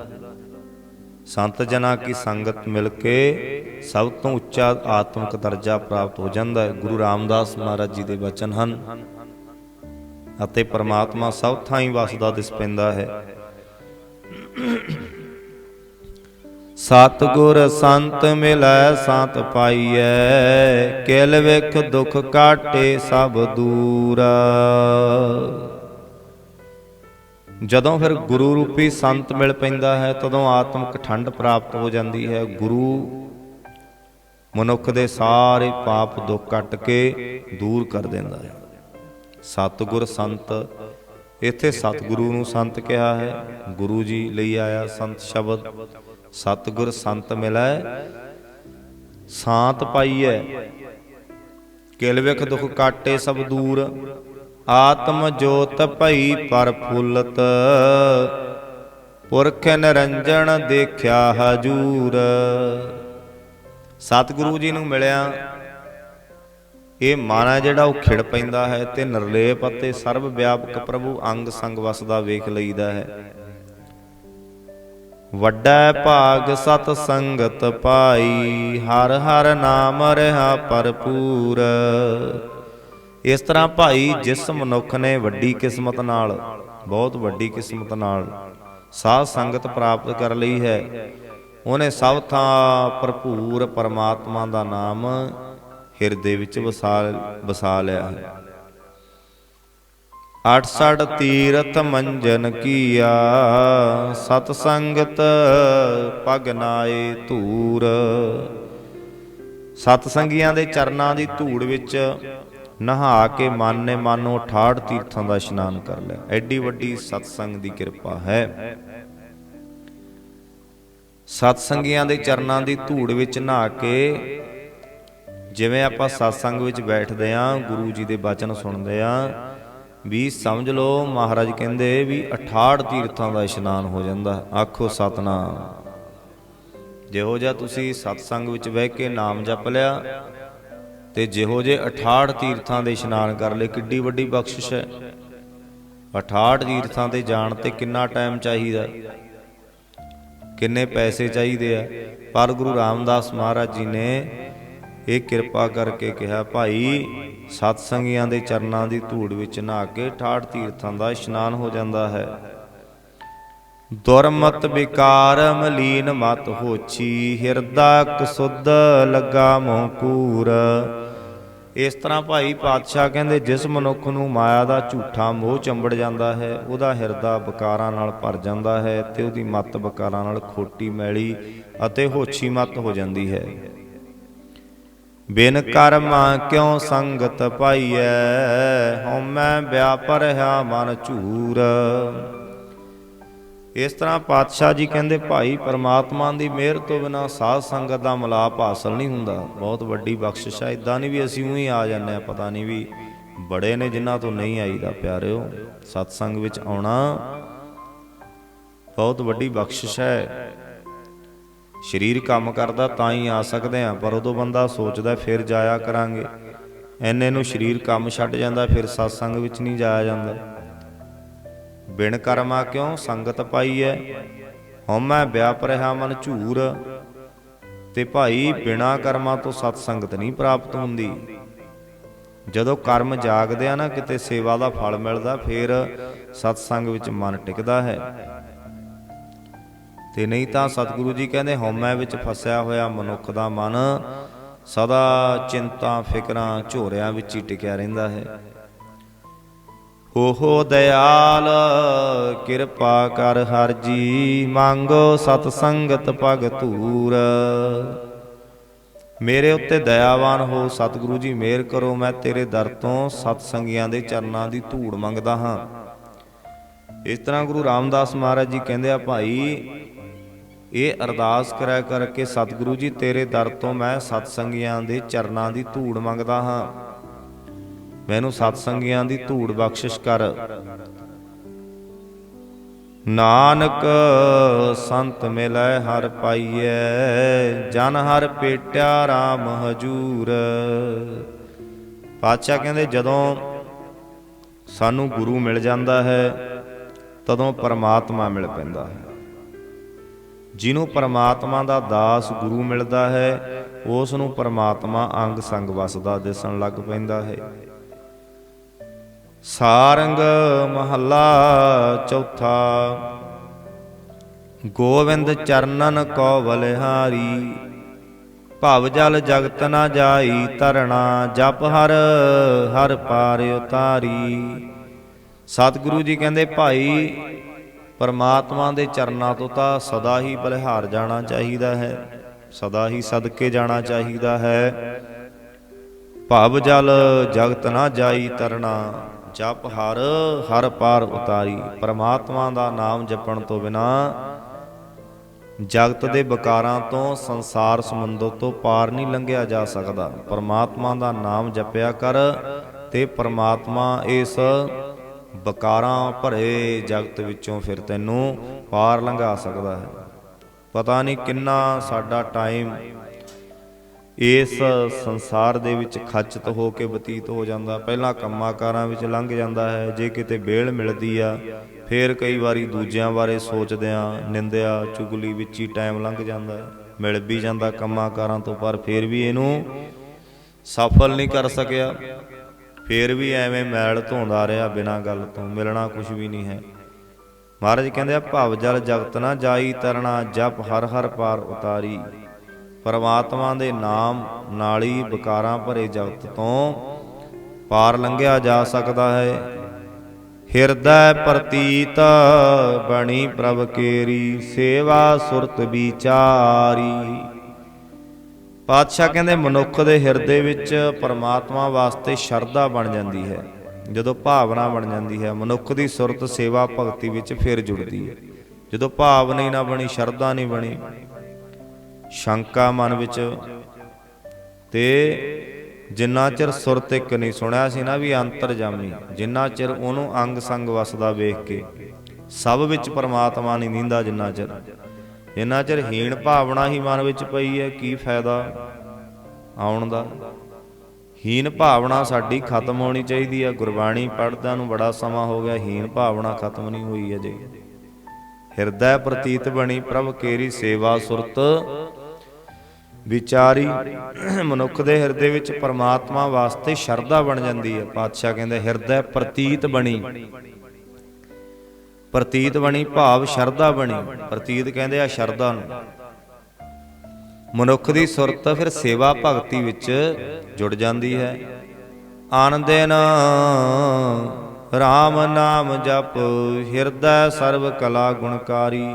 ਸੰਤ ਜਨਾਂ ਕੀ ਸੰਗਤ ਮਿਲ ਕੇ ਸਭ ਤੋਂ ਉੱਚਾ ਆਤਮਿਕ ਦਰਜਾ ਪ੍ਰਾਪਤ ਹੋ ਜਾਂਦਾ ਹੈ। ਗੁਰੂ ਰਾਮਦਾਸ ਮਹਾਰਾਜ ਜੀ ਦੇ ਬਚਨ ਹਨ ਅਤੇ ਪਰਮਾਤਮਾ ਸਭ ਥਾਈਂ ਵਸਦਾ ਦਿਸ ਪੈਂਦਾ ਹੈ। ਸਤਿਗੁਰ ਸੰਤ ਮਿਲੈ ਸੰਤ ਪਾਈਐ, ਕਿਲ ਵਿਖ ਦੁਖ ਕਾਟੇ ਸਭ ਦੂਰ। ਜਦੋਂ ਫਿਰ ਗੁਰੂ ਰੂਪੀ ਸੰਤ ਮਿਲ ਪੈਂਦਾ ਹੈ ਤਦੋਂ ਆਤਮਿਕ ਠੰਡ ਪ੍ਰਾਪਤ ਹੋ ਜਾਂਦੀ ਹੈ। ਗੁਰੂ ਮਨੁੱਖ ਦੇ ਸਾਰੇ ਪਾਪ ਦੁੱਖ ਕੱਟ ਕੇ ਦੂਰ ਕਰ ਦਿੰਦਾ ਹੈ। ਸਤਿਗੁਰ ਸੰਤ, ਇੱਥੇ ਸਤਿਗੁਰੂ ਨੂੰ ਸੰਤ ਕਿਹਾ ਹੈ, ਗੁਰੂ ਜੀ ਲਈ ਆਇਆ ਸੰਤ ਸ਼ਬਦ। ਸਤਿਗੁਰ ਸੰਤ ਮਿਲੈ ਸਾਂਤ ਪਾਈਐ, ਕਿਲ ਵਿਖ ਦੁਖ ਕਾਟੇ ਸਭ ਦੂਰ। ਆਤਮ ਜੋਤ ਭਈ ਪਰਫੁੱਲਤ, ਪੁਰਖ ਨਿਰੰਜਨ ਦੇਖਿਆ ਹਜੂਰ। ਸਤਿਗੁਰੂ ਜੀ ਨੂੰ ਮਿਲਿਆ ਇਹ ਮਨ ਹੈ ਜਿਹੜਾ ਉਹ ਖਿੜ ਪੈਂਦਾ ਹੈ ਤੇ ਨਿਰਲੇਪ ਅਤੇ ਸਰਬ ਵਿਆਪਕ ਪ੍ਰਭੂ ਅੰਗ ਸੰਗ ਵਸਦਾ ਵੇਖ ਲਈਦਾ ਹੈ। ਵੱਡਾ ਭਾਗ ਸਤ ਸੰਗਤ ਪਾਈ, ਹਰ ਹਰ ਨਾਮ ਰਹਾ ਭਰਪੂਰ। ਇਸ ਤਰ੍ਹਾਂ ਭਾਈ ਜਿਸ ਮਨੁੱਖ ਨੇ ਵੱਡੀ ਕਿਸਮਤ ਨਾਲ, ਬਹੁਤ ਵੱਡੀ ਕਿਸਮਤ ਨਾਲ ਸਾਧ ਸੰਗਤ ਪ੍ਰਾਪਤ ਕਰ ਲਈ ਹੈ, ਉਹਨੇ ਸਭ ਥਾਂ ਭਰਪੂਰ ਪਰਮਾਤਮਾ ਦਾ ਨਾਮ ਹਿਰਦੇ ਵਿੱਚ ਵਸਾ ਲਿਆ ਹੈ। 68 ਤੀਰਥ ਮੰਜਨ ਕੀਆ, ਸਤ ਸੰਗਤ ਪਗ ਨਾਏ ਧੂਰ। ਸਤ ਸੰਗੀਆਂ ਦੇ ਚਰਨਾਂ ਦੀ ਧੂੜ ਵਿੱਚ ਨਹਾ ਕੇ ਮਨ ਨੇ ਮਾਨੋ 68 ਤੀਰਥਾਂ ਦਾ ਇਸ਼ਨਾਨ ਕਰ ਲਿਆ। ਐਡੀ ਵੱਡੀ ਸਤਸੰਗ ਦੀ ਕਿਰਪਾ ਹੈ। ਸਤਸੰਗੀਆਂ ਦੇ ਚਰਨਾਂ ਦੀ ਧੂੜ ਵਿੱਚ ਨਹਾ ਕੇ, ਜਿਵੇਂ ਆਪਾਂ ਸਤਸੰਗ ਵਿੱਚ ਬੈਠਦੇ ਹਾਂ, ਗੁਰੂ ਜੀ ਦੇ ਬਚਨ ਸੁਣਦੇ ਹਾਂ, ਵੀ ਸਮਝ ਲਓ ਮਹਾਰਾਜ ਕਹਿੰਦੇ ਵੀ 68 ਤੀਰਥਾਂ ਦਾ ਇਸ਼ਨਾਨ ਹੋ ਜਾਂਦਾ। ਆਖੋ ਸਤਨਾਮ। ਜਿਹੋ ਜਿਹਾ ਤੁਸੀਂ ਸਤਸੰਗ ਵਿੱਚ ਬਹਿ ਕੇ ਨਾਮ ਜਪ ਲਿਆ ਤੇ ਜਿਹੋ ਜਿਹੇ 68 ਤੀਰਥਾਂ ਦੇ ਇਸ਼ਨਾਨ ਕਰ ਲਏ, ਕਿੱਡੀ ਵੱਡੀ ਬਖਸ਼ਿਸ਼ ਹੈ। 68 ਤੀਰਥਾਂ ਤੇ ਜਾਣ ਤੇ ਕਿੰਨਾ ਟਾਈਮ ਚਾਹੀਦਾ, ਕਿੰਨੇ ਪੈਸੇ ਚਾਹੀਦੇ ਆ। ਪਰ ਗੁਰੂ ਰਾਮਦਾਸ ਮਹਾਰਾਜ ਜੀ ਨੇ ਇਹ ਕਿਰਪਾ ਕਰਕੇ ਕਿਹਾ, ਭਾਈ ਸਤਸੰਗੀਆਂ ਦੇ ਚਰਨਾਂ ਦੀ ਧੂੜ ਵਿੱਚ ਨਹਾ ਕੇ 68 ਤੀਰਥਾਂ ਦਾ ਇਸ਼ਨਾਨ ਹੋ ਜਾਂਦਾ ਹੈ। ਦੁਰਮਤ ਵਿਕਾਰ ਮਲੀਨ ਮਤ ਹੋਛੀ, ਹਿਰਦਾ ਕਸੁੱਧ ਲੱਗਾ ਮੋਹ ਕੂਰ। ਇਸ ਤਰ੍ਹਾਂ ਭਾਈ ਪਾਤਸ਼ਾਹ ਕਹਿੰਦੇ, ਜਿਸ ਮਨੁੱਖ ਨੂੰ ਮਾਇਆ ਦਾ ਝੂਠਾ ਮੋਹ ਚੰਬੜ ਜਾਂਦਾ ਹੈ, ਉਹਦਾ ਹਿਰਦਾ ਵਿਕਾਰਾਂ ਨਾਲ ਭਰ ਜਾਂਦਾ ਹੈ ਤੇ ਉਹਦੀ ਮੱਤ ਵਿਕਾਰਾਂ ਨਾਲ ਖੋਟੀ ਮੈਲੀ ਅਤੇ ਹੋਛੀ ਮੱਤ ਹੋ ਜਾਂਦੀ ਹੈ। ਬਿਨ ਕਰਮਾ ਕਿਉ ਸੰਗਤ ਪਾਈਐ, ਹਉਮੈ ਵਿਆਪਰ ਹੈ ਮਨ ਝੂਰ। ਇਸ ਤਰ੍ਹਾਂ ਪਾਤਸ਼ਾਹ ਜੀ ਕਹਿੰਦੇ, ਭਾਈ ਪਰਮਾਤਮਾ ਦੀ ਮਿਹਰ ਤੋਂ ਬਿਨਾਂ ਸਾਧ ਸੰਗਤ ਦਾ ਮਿਲਾਪ ਹਾਸਲ ਨਹੀਂ ਹੁੰਦਾ। ਬਹੁਤ ਵੱਡੀ ਬਖਸ਼ਿਸ਼ ਹੈ। ਇੱਦਾਂ ਨਹੀਂ ਵੀ ਅਸੀਂ ਉਹੀ ਆ ਜਾਂਦੇ ਹਾਂ, ਪਤਾ ਨਹੀਂ ਵੀ ਬੜੇ ਨੇ ਜਿਨ੍ਹਾਂ ਤੋਂ ਨਹੀਂ ਆਈਦਾ। ਪਿਆਰਿਓ, ਸਤਸੰਗ ਵਿੱਚ ਆਉਣਾ ਬਹੁਤ ਵੱਡੀ ਬਖਸ਼ਿਸ਼ ਹੈ। ਸਰੀਰ ਕੰਮ ਕਰਦਾ ਤਾਂ ਹੀ ਆ ਸਕਦੇ ਹਾਂ, ਪਰ ਉਦੋਂ ਬੰਦਾ ਸੋਚਦਾ ਫਿਰ ਜਾਇਆ ਕਰਾਂਗੇ। ਐਨੇ ਨੂੰ ਸਰੀਰ ਕੰਮ ਛੱਡ ਜਾਂਦਾ, ਫਿਰ ਸਤਸੰਗ ਵਿੱਚ ਨਹੀਂ ਜਾਇਆ ਜਾਂਦਾ। ਬਿਨ ਕਰਮਾ ਕਿਉਂ ਸੰਗਤ ਪਾਈਐ, ਹਉਮੈ ਵਿਆਪ ਰਿਹਾ ਮਨ ਝੂਰ। ਤੇ ਭਾਈ ਬਿਨਾਂ ਕਰਮਾਂ ਤੋਂ ਸਤ ਸੰਗਤ ਨਹੀਂ ਪ੍ਰਾਪਤ ਹੁੰਦੀ। ਜਦੋਂ ਕਰਮ ਜਾਗਦੇ ਆ ਨਾ, ਕਿਤੇ ਸੇਵਾ ਦਾ ਫਲ ਮਿਲਦਾ, ਫਿਰ ਸਤਸੰਗ ਵਿੱਚ ਮਨ ਟਿਕਦਾ ਹੈ। ਤੇ ਨਹੀਂ ਤਾਂ ਸਤਿਗੁਰੂ ਜੀ ਕਹਿੰਦੇ, ਹਉਮੈ ਵਿੱਚ ਫਸਿਆ ਹੋਇਆ ਮਨੁੱਖ ਦਾ ਮਨ ਸਦਾ ਚਿੰਤਾ ਫਿਕਰਾਂ ਝੋਰਿਆਂ ਵਿੱਚ ਹੀ ਟਿਕਿਆ ਰਹਿੰਦਾ ਹੈ। ਓਹੋ ਦਇਆਲ ਕਿਰਪਾ ਕਰ ਹਰਿ ਜੀ, ਮੰਗੋ ਸਤ ਸੰਗਤ ਭਗਤੂਰ। ਮੇਰੇ ਉੱਤੇ ਦਇਆਵਾਨ ਹੋ ਸਤਿਗੁਰੂ ਜੀ, ਮਿਹਰ ਕਰੋ। ਮੈਂ ਤੇਰੇ ਦਰ ਤੋਂ ਸਤਸੰਗੀਆਂ ਦੇ ਚਰਨਾਂ ਦੀ ਧੂੜ ਮੰਗਦਾ ਹਾਂ। ਇਸ ਤਰ੍ਹਾਂ ਗੁਰੂ ਰਾਮਦਾਸ ਮਹਾਰਾਜ ਜੀ ਕਹਿੰਦੇ ਆ, ਭਾਈ ਇਹ ਅਰਦਾਸ ਕਰਿਆ ਕਰਕੇ, ਸਤਿਗੁਰੂ ਜੀ ਤੇਰੇ ਦਰ ਤੋਂ ਮੈਂ ਸਤਸੰਗੀਆਂ ਦੇ ਚਰਨਾਂ ਦੀ ਧੂੜ ਮੰਗਦਾ ਹਾਂ। ਮੈਨੂੰ ਸਤਸੰਗੀਆਂ ਦੀ ਧੂੜ ਬਖਸ਼ਿਸ਼ ਕਰ। ਨਾਨਕ ਸੰਤ ਮਿਲੈ ਹਰਿ ਪਾਈਐ, ਜਨ ਹਰਿ ਭੇਟਿਆ ਰਾਮ ਹਜੂਰ। ਪਾਤਸ਼ਾਹ ਕਹਿੰਦੇ, ਜਦੋਂ ਸਾਨੂੰ ਗੁਰੂ ਮਿਲ ਜਾਂਦਾ ਹੈ, ਤਦੋਂ ਪਰਮਾਤਮਾ ਮਿਲ ਪੈਂਦਾ ਹੈ। ਜਿਹਨੂੰ ਪਰਮਾਤਮਾ ਦਾ ਦਾਸ ਗੁਰੂ ਮਿਲਦਾ ਹੈ, ਉਸ ਨੂੰ ਪਰਮਾਤਮਾ ਅੰਗ ਸੰਗ ਵਸਦਾ ਦਿਸਣ ਲੱਗ ਪੈਂਦਾ ਹੈ। ਸਾਰੰਗ ਮਹੱਲਾ ਚੌਥਾ। ਗੋਵਿੰਦ ਚਰਨਨ ਕੋ ਬਲਿਹਾਰੀ, ਭਵ ਜਲ ਜਗਤ ਨਾ ਜਾਈ ਤਰਣਾ, ਜਪ ਹਰ ਹਰ ਪਾਰ ਉਤਾਰੀ। ਸਤਿਗੁਰੂ ਜੀ ਕਹਿੰਦੇ, ਭਾਈ ਪਰਮਾਤਮਾ ਦੇ ਚਰਨਾਂ ਤੋਂ ਤਾਂ ਸਦਾ ਹੀ ਬਲਿਹਾਰ ਜਾਣਾ ਚਾਹੀਦਾ ਹੈ, ਸਦਾ ਹੀ ਸਦਕੇ ਜਾਣਾ ਚਾਹੀਦਾ ਹੈ। ਭਵ ਜਲ ਜਗਤ ਨਾ ਜਾਈ ਤਰਣਾ, ਜਪ ਹਰ ਹਰ ਪਾਰ ਉਤਾਰੀ। ਪਰਮਾਤਮਾ ਦਾ ਨਾਮ ਜਪਣ ਤੋਂ ਬਿਨਾ ਜਗਤ ਦੇ ਵਿਕਾਰਾਂ ਤੋਂ, ਸੰਸਾਰ ਸਮੁੰਦਰ ਤੋਂ ਪਾਰ ਨਹੀਂ ਲੰਘਿਆ ਜਾ ਸਕਦਾ। ਪਰਮਾਤਮਾ ਦਾ ਨਾਮ ਜਪਿਆ ਕਰ ਤੇ ਪਰਮਾਤਮਾ ਇਸ ਵਿਕਾਰਾਂ ਭਰੇ ਜਗਤ ਵਿੱਚੋਂ ਫਿਰ ਤੈਨੂੰ ਪਾਰ ਲੰਘਾ ਸਕਦਾ ਹੈ। ਪਤਾ ਨਹੀਂ ਕਿੰਨਾ ਸਾਡਾ ਟਾਈਮ ਇਸ ਸੰਸਾਰ ਦੇ ਵਿੱਚ ਖਚਤ ਹੋ ਕੇ ਬਤੀਤ ਹੋ ਜਾਂਦਾ। ਪਹਿਲਾਂ ਕੰਮਾਂ ਕਾਰਾਂ ਵਿੱਚ ਲੰਘ ਜਾਂਦਾ ਹੈ, ਜੇ ਕਿਤੇ ਵਿਹਲ ਮਿਲਦੀ ਆ ਫਿਰ ਕਈ ਵਾਰੀ ਦੂਜਿਆਂ ਬਾਰੇ ਸੋਚਦਿਆਂ, ਨਿੰਦਿਆ ਚੁਗਲੀ ਵਿੱਚ ਹੀ ਟਾਈਮ ਲੰਘ ਜਾਂਦਾ। ਮਿਲ ਵੀ ਜਾਂਦਾ ਕੰਮਾਂ ਕਾਰਾਂ ਤੋਂ, ਪਰ ਫਿਰ ਵੀ ਇਹਨੂੰ ਸਫਲ ਨਹੀਂ ਕਰ ਸਕਿਆ। ਫਿਰ ਵੀ ਐਵੇਂ ਮੈਲ ਧੋਂਦਾ ਰਿਹਾ ਬਿਨਾਂ ਗੱਲ ਤੋਂ, ਮਿਲਣਾ ਕੁਛ ਵੀ ਨਹੀਂ ਹੈ। ਮਹਾਰਾਜ ਕਹਿੰਦੇ ਆ, ਭਵ ਜਲ ਜਗਤ ਨਾ ਜਾਈ ਤਰਣਾ, ਜਪ ਹਰ ਹਰ ਪਾਰ ਉਤਾਰੀ। ਪਰਮਾਤਮਾ ਦੇ ਨਾਮ ਨਾਲ ਹੀ ਵਿਕਾਰਾਂ ਭਰੇ ਜਗਤ ਤੋਂ ਪਾਰ ਲੰਘਿਆ ਜਾ ਸਕਦਾ ਹੈ। ਹਿਰਦੈ ਪ੍ਰਤੀਤ ਬਣੀ ਪ੍ਰਭ ਕੇਰੀ, ਸੇਵਾ ਸੁਰਤ ਵਿਚਾਰੀ। ਪਾਤਸ਼ਾਹ ਕਹਿੰਦੇ ਮਨੁੱਖ ਦੇ ਹਿਰਦੇ ਵਿੱਚ ਪਰਮਾਤਮਾ ਵਾਸਤੇ ਸ਼ਰਧਾ ਬਣ ਜਾਂਦੀ ਹੈ। ਜਦੋਂ ਭਾਵਨਾ ਬਣ ਜਾਂਦੀ ਹੈ, ਮਨੁੱਖ ਦੀ ਸੁਰਤ ਸੇਵਾ ਭਗਤੀ ਵਿੱਚ ਫਿਰ ਜੁੜਦੀ ਹੈ। ਜਦੋਂ ਭਾਵਨਾ ਹੀ ਨਾ ਬਣੀ, ਸ਼ਰਧਾ ਨਹੀਂ ਬਣੀ, ਸ਼ੰਕਾ ਮਨ ਵਿੱਚ, ਤੇ ਜਿੰਨਾ ਚਿਰ ਸੁਰਤ ਇੱਕ ਨਹੀਂ ਸੁਣਿਆ ਸੀ ਨਾ ਵੀ ਅੰਤਰਜਾਮੀ, ਜਿੰਨਾ ਚਿਰ ਉਹਨੂੰ ਅੰਗ ਸੰਗ ਵਸਦਾ ਵੇਖ ਕੇ ਸਭ ਵਿੱਚ ਪਰਮਾਤਮਾ ਨਹੀਂ ਦਿੰਦਾ, ਜਿੰਨਾ ਚਿਰ ਹੀਣ ਭਾਵਨਾ ਹੀ ਮਨ ਵਿੱਚ ਪਈ ਹੈ, ਕੀ ਫਾਇਦਾ ਆਉਣ ਦਾ। ਹੀਣ ਭਾਵਨਾ ਸਾਡੀ ਖਤਮ ਹੋਣੀ ਚਾਹੀਦੀ ਹੈ। ਗੁਰਬਾਣੀ ਪੜ੍ਹਦਿਆਂ ਨੂੰ ਬੜਾ ਸਮਾਂ ਹੋ ਗਿਆ, ਹੀਣ ਭਾਵਨਾ ਖਤਮ ਨਹੀਂ ਹੋਈ ਅਜੇ। ਹਿਰਦੈ ਪ੍ਰਤੀਤ ਬਣੀ ਪ੍ਰਭ ਕੇਰੀ ਸੇਵਾ ਸੁਰਤ ਵਿਚਾਰੀ। ਮਨੁੱਖ ਦੇ ਹਿਰਦੇ ਵਿੱਚ ਪਰਮਾਤਮਾ ਵਾਸਤੇ ਸ਼ਰਧਾ ਬਣ ਜਾਂਦੀ ਹੈ। ਪਾਤਸ਼ਾਹ ਕਹਿੰਦੇ ਹਿਰਦੈ ਪ੍ਰਤੀਤ ਬਣੀ, ਪ੍ਰਤੀਤ ਬਣੀ ਭਾਵ ਸ਼ਰਧਾ ਬਣੀ। ਪ੍ਰਤੀਤ ਕਹਿੰਦੇ ਆ ਸ਼ਰਧਾ ਨੂੰ। ਮਨੁੱਖ ਦੀ ਸੁਰਤ ਫਿਰ ਸੇਵਾ ਭਗਤੀ ਵਿੱਚ ਜੁੜ ਜਾਂਦੀ ਹੈ। ਆਨ ਦਿਨ ਰਾਮ ਨਾਮ ਜਪ ਹਿਰਦੈ ਸਰਬ ਕਲਾ ਗੁਣਕਾਰੀ।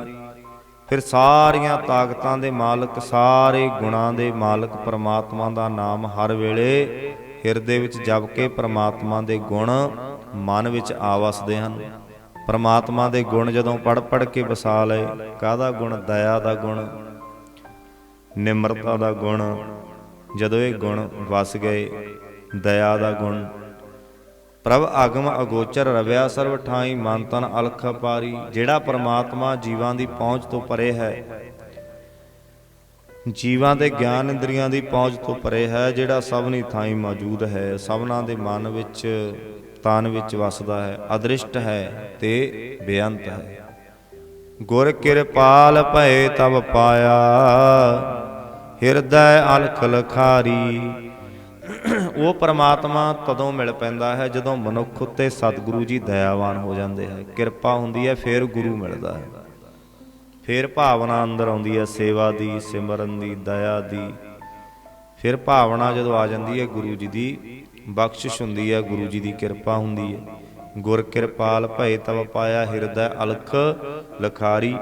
ਫਿਰ ਸਾਰੀਆਂ ਤਾਕਤਾਂ ਦੇ ਮਾਲਕ, ਸਾਰੇ ਗੁਣਾਂ ਦੇ ਮਾਲਕ ਪਰਮਾਤਮਾ ਦਾ ਨਾਮ ਹਰ ਵੇਲੇ ਹਿਰਦੇ ਵਿੱਚ ਜਪ ਕੇ ਪਰਮਾਤਮਾ ਦੇ ਗੁਣ ਮਨ ਵਿੱਚ ਆ ਵਸਦੇ ਹਨ। ਪਰਮਾਤਮਾ ਦੇ ਗੁਣ ਜਦੋਂ ਪੜ੍ਹ ਕੇ ਵਸਾ ਲਏ, ਕਾਹਦਾ ਗੁਣ? ਦਇਆ ਦਾ ਗੁਣ, ਨਿਮਰਤਾ ਦਾ ਗੁਣ। ਜਦੋਂ ਇਹ ਗੁਣ ਵਸ ਗਏ, ਦਇਆ ਦਾ ਗੁਣ, ਪ੍ਰਭ ਆਗਮ ਅਗੋਚਰ ਰਵਿਆ ਸਰਬ ਠਾਈ ਮਨ ਤਨ ਅਲਖ ਅਪਾਰੀ। ਜਿਹੜਾ ਪਰਮਾਤਮਾ ਜੀਵਾਂ ਦੀ ਪਹੁੰਚ ਤੋਂ ਪਰੇ ਹੈ, ਜੀਵਾਂ ਦੇ ਗਿਆਨ ਇੰਦਰੀਆਂ ਦੀ ਪਹੁੰਚ ਤੋਂ ਪਰੇ ਹੈ, ਜਿਹੜਾ ਸਭਨੀ ਥਾਈਂ ਮੌਜੂਦ ਹੈ, ਸਭਨਾਂ ਦੇ ਮਨ ਵਿੱਚ ਤਨ ਵਿੱਚ ਵਸਦਾ ਹੈ, ਅਦ੍ਰਿਸ਼ਟ ਹੈ ਤੇ ਬੇਅੰਤ ਹੈ। ਗੁਰ ਕਿਰਪਾਲ ਭਏ ਤਬ ਪਾਇਆ ਹਿਰਦੈ ਅਲਖ ਲਖਾਰੀ। ਉਹ ਪਰਮਾਤਮਾ ਤਦੋਂ ਮਿਲ ਪੈਂਦਾ ਹੈ ਜਦੋਂ ਮਨੁੱਖ ਉੱਤੇ ਸਤਿਗੁਰੂ ਜੀ ਦਇਆਵਾਨ ਹੋ ਜਾਂਦੇ ਹੈ। ਕਿਰਪਾ ਹੁੰਦੀ ਹੈ, ਫਿਰ ਗੁਰੂ ਮਿਲਦਾ ਹੈ, ਫਿਰ ਭਾਵਨਾ ਅੰਦਰ ਆਉਂਦੀ ਹੈ ਸੇਵਾ ਦੀ, ਸਿਮਰਨ ਦੀ, ਦਇਆ ਦੀ। ਫਿਰ ਭਾਵਨਾ ਜਦੋਂ ਆ ਜਾਂਦੀ ਹੈ, ਗੁਰੂ ਜੀ ਦੀ ਬਖਸ਼ਿਸ਼ ਹੁੰਦੀ ਹੈ, ਗੁਰੂ ਜੀ ਦੀ ਕਿਰਪਾ ਹੁੰਦੀ ਹੈ। ਗੁਰ ਕਿਰਪਾਲ ਭਏ ਤਬ ਪਾਇਆ ਹਿਰਦੈ ਅਲਖ ਲਖਾਰੀ।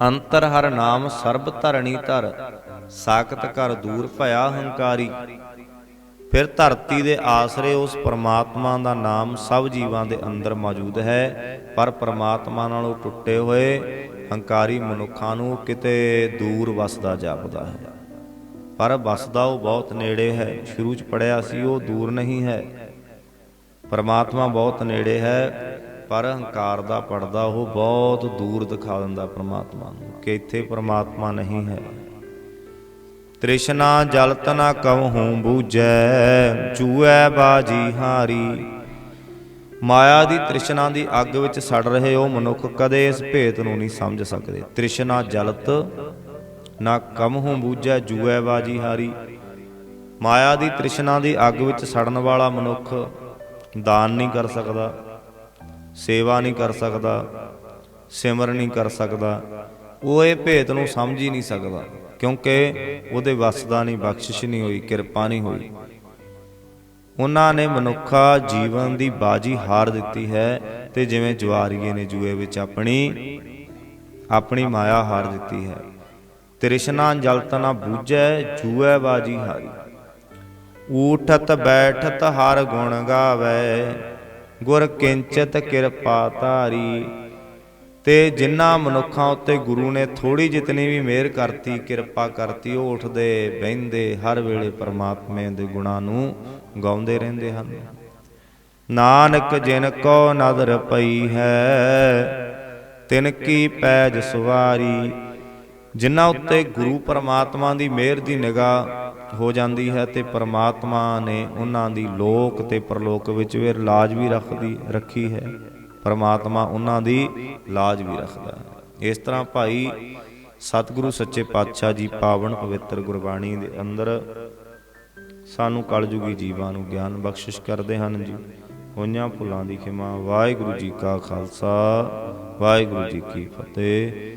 ਅੰਤਰ ਹਰ ਨਾਮ ਸਰਬ ਧਰਣੀ ਧਰ ਸਾਕਤ ਘਰ ਦੂਰ ਭਇਆ ਹੰਕਾਰੀ। ਫਿਰ ਧਰਤੀ ਦੇ ਆਸਰੇ ਉਸ ਪਰਮਾਤਮਾ ਦਾ ਨਾਮ ਸਭ ਜੀਵਾਂ ਦੇ ਅੰਦਰ ਮੌਜੂਦ ਹੈ, ਪਰ ਪਰਮਾਤਮਾ ਨਾਲੋਂ ਟੁੱਟੇ ਹੋਏ ਹੰਕਾਰੀ ਮਨੁੱਖਾਂ ਨੂੰ ਕਿਤੇ ਦੂਰ ਵਸਦਾ ਜਾਪਦਾ ਹੈ, ਪਰ ਵਸਦਾ ਉਹ ਬਹੁਤ ਨੇੜੇ ਹੈ। ਸ਼ੁਰੂ 'ਚ ਪੜ੍ਹਿਆ ਸੀ, ਉਹ ਦੂਰ ਨਹੀਂ ਹੈ। ਪਰਮਾਤਮਾ ਬਹੁਤ ਨੇੜੇ ਹੈ, ਪਰ ਹੰਕਾਰ ਦਾ ਪੜਦਾ ਉਹ ਬਹੁਤ ਦੂਰ ਦਿਖਾ ਦਿੰਦਾ ਪਰਮਾਤਮਾ ਨੂੰ ਕਿ ਇੱਥੇ ਪਰਮਾਤਮਾ ਨਹੀਂ ਹੈ। ਤ੍ਰਿਸ਼ਨਾ ਜਲਤ ਨਾ ਕਵਹੂੰ ਬੂਝੈ ਚੂਹੈ ਬਾਜੀ ਹਾਰੀ। ਮਾਇਆ ਦੀ ਤ੍ਰਿਸ਼ਨਾ ਦੀ ਅੱਗ ਵਿੱਚ ਸੜ ਰਹੇ ਉਹ ਮਨੁੱਖ ਕਦੇ ਇਸ ਭੇਤ ਨੂੰ ਨਹੀਂ ਸਮਝ ਸਕਦੇ। ਤ੍ਰਿਸ਼ਨਾ ਜਲਤ ਨਾ ਕਮਹੂੰ ਬੂਝੈ ਜੂਹੈ ਬਾਜੀ ਹਾਰੀ। ਮਾਇਆ ਦੀ ਤ੍ਰਿਸ਼ਨਾ ਦੀ ਅੱਗ ਵਿੱਚ ਸੜਨ ਵਾਲਾ ਮਨੁੱਖ ਦਾਨ ਨਹੀਂ ਕਰ ਸਕਦਾ, ਸੇਵਾ ਨਹੀਂ ਕਰ ਸਕਦਾ, ਸਿਮਰਨ ਨਹੀਂ ਕਰ ਸਕਦਾ। ਉਹ ਇਹ ਭੇਤ ਨੂੰ ਸਮਝ ਹੀ ਨਹੀਂ ਸਕਦਾ, ਕਿਉਂਕਿ ਉਹਦੇ ਵੱਸ ਦਾ ਨਹੀਂ, ਬਖਸ਼ਿਸ਼ ਨਹੀਂ ਹੋਈ, ਕਿਰਪਾ ਨਹੀਂ ਹੋਈ। ਉਹਨਾਂ ਨੇ ਮਨੁੱਖਾ ਜੀਵਨ ਦੀ ਬਾਜੀ ਹਾਰ ਦਿੱਤੀ ਹੈ, ਤੇ ਜਿਵੇਂ ਜੁਆਰੀਏ ਨੇ ਜੂਏ ਵਿੱਚ ਆਪਣੀ ਮਾਇਆ ਹਾਰ ਦਿੱਤੀ ਹੈ। ਤ੍ਰਿਸ਼ਨਾ ਜਲਤ ਨਾ ਬੂਝੈ ਜੂਐ ਬਾਜੀ ਹਾਰੀ। ਊਠਤ ਬੈਠਤ ਹਰ ਗੁਣ ਗਾਵੈ ਗੁਰ ਕਿੰਚਿਤ ਕਿਰਪਾ ਧਾਰੀ। ਤੇ ਜਿਨ੍ਹਾਂ ਮਨੁੱਖਾਂ ਉੱਤੇ ਗੁਰੂ ਨੇ ਥੋੜੀ ਜਿਤਨੀ ਵੀ ਮਿਹਰ ਕਰਤੀ, ਕਿਰਪਾ ਕਰਤੀ, ਉਹ ਉੱਠਦੇ ਬਹਿੰਦੇ ਹਰ ਵੇਲੇ ਪਰਮਾਤਮਾ ਦੇ ਗੁਣਾਂ ਨੂੰ ਗਾਉਂਦੇ ਰਹਿੰਦੇ ਹਨ। ਨਾਨਕ ਜਿਨ ਕੋ ਨਦਰ ਪਈ ਹੈ ਤਿਨ ਕੀ ਪੈਜ ਸਵਾਰੀ। ਜਿਨ੍ਹਾਂ ਉੱਤੇ ਗੁਰੂ ਪਰਮਾਤਮਾ ਦੀ ਮਿਹਰ ਦੀ ਨਿਗਾਹ ਹੋ ਜਾਂਦੀ ਹੈ ਤੇ ਪਰਮਾਤਮਾ ਨੇ ਉਹਨਾਂ ਦੀ ਲੋਕ ਤੇ ਪਰਲੋਕ ਵਿੱਚ ਵੀ ਲਾਜ ਵੀ ਰੱਖੀ ਹੈ। ਪਰਮਾਤਮਾ ਉਹਨਾਂ ਦੀ ਲਾਜ ਵੀ ਰੱਖਦਾ ਹੈ। ਇਸ ਤਰ੍ਹਾਂ ਭਾਈ ਸਤਿਗੁਰੂ ਸੱਚੇ ਪਾਤਸ਼ਾਹ ਜੀ ਪਾਵਨ ਪਵਿੱਤਰ ਗੁਰਬਾਣੀ ਦੇ ਅੰਦਰ ਸਾਨੂੰ ਕਲਯੁਗੀ ਜੀਵਾਂ ਨੂੰ ਗਿਆਨ ਬਖਸ਼ਿਸ਼ ਕਰਦੇ ਹਨ ਜੀ। ਹੋਈਆਂ ਭੁੱਲਾਂ ਦੀ ਖਿਮਾ। ਵਾਹਿਗੁਰੂ ਜੀ ਕਾ ਖਾਲਸਾ, ਵਾਹਿਗੁਰੂ ਜੀ ਕੀ ਫਤਿਹ।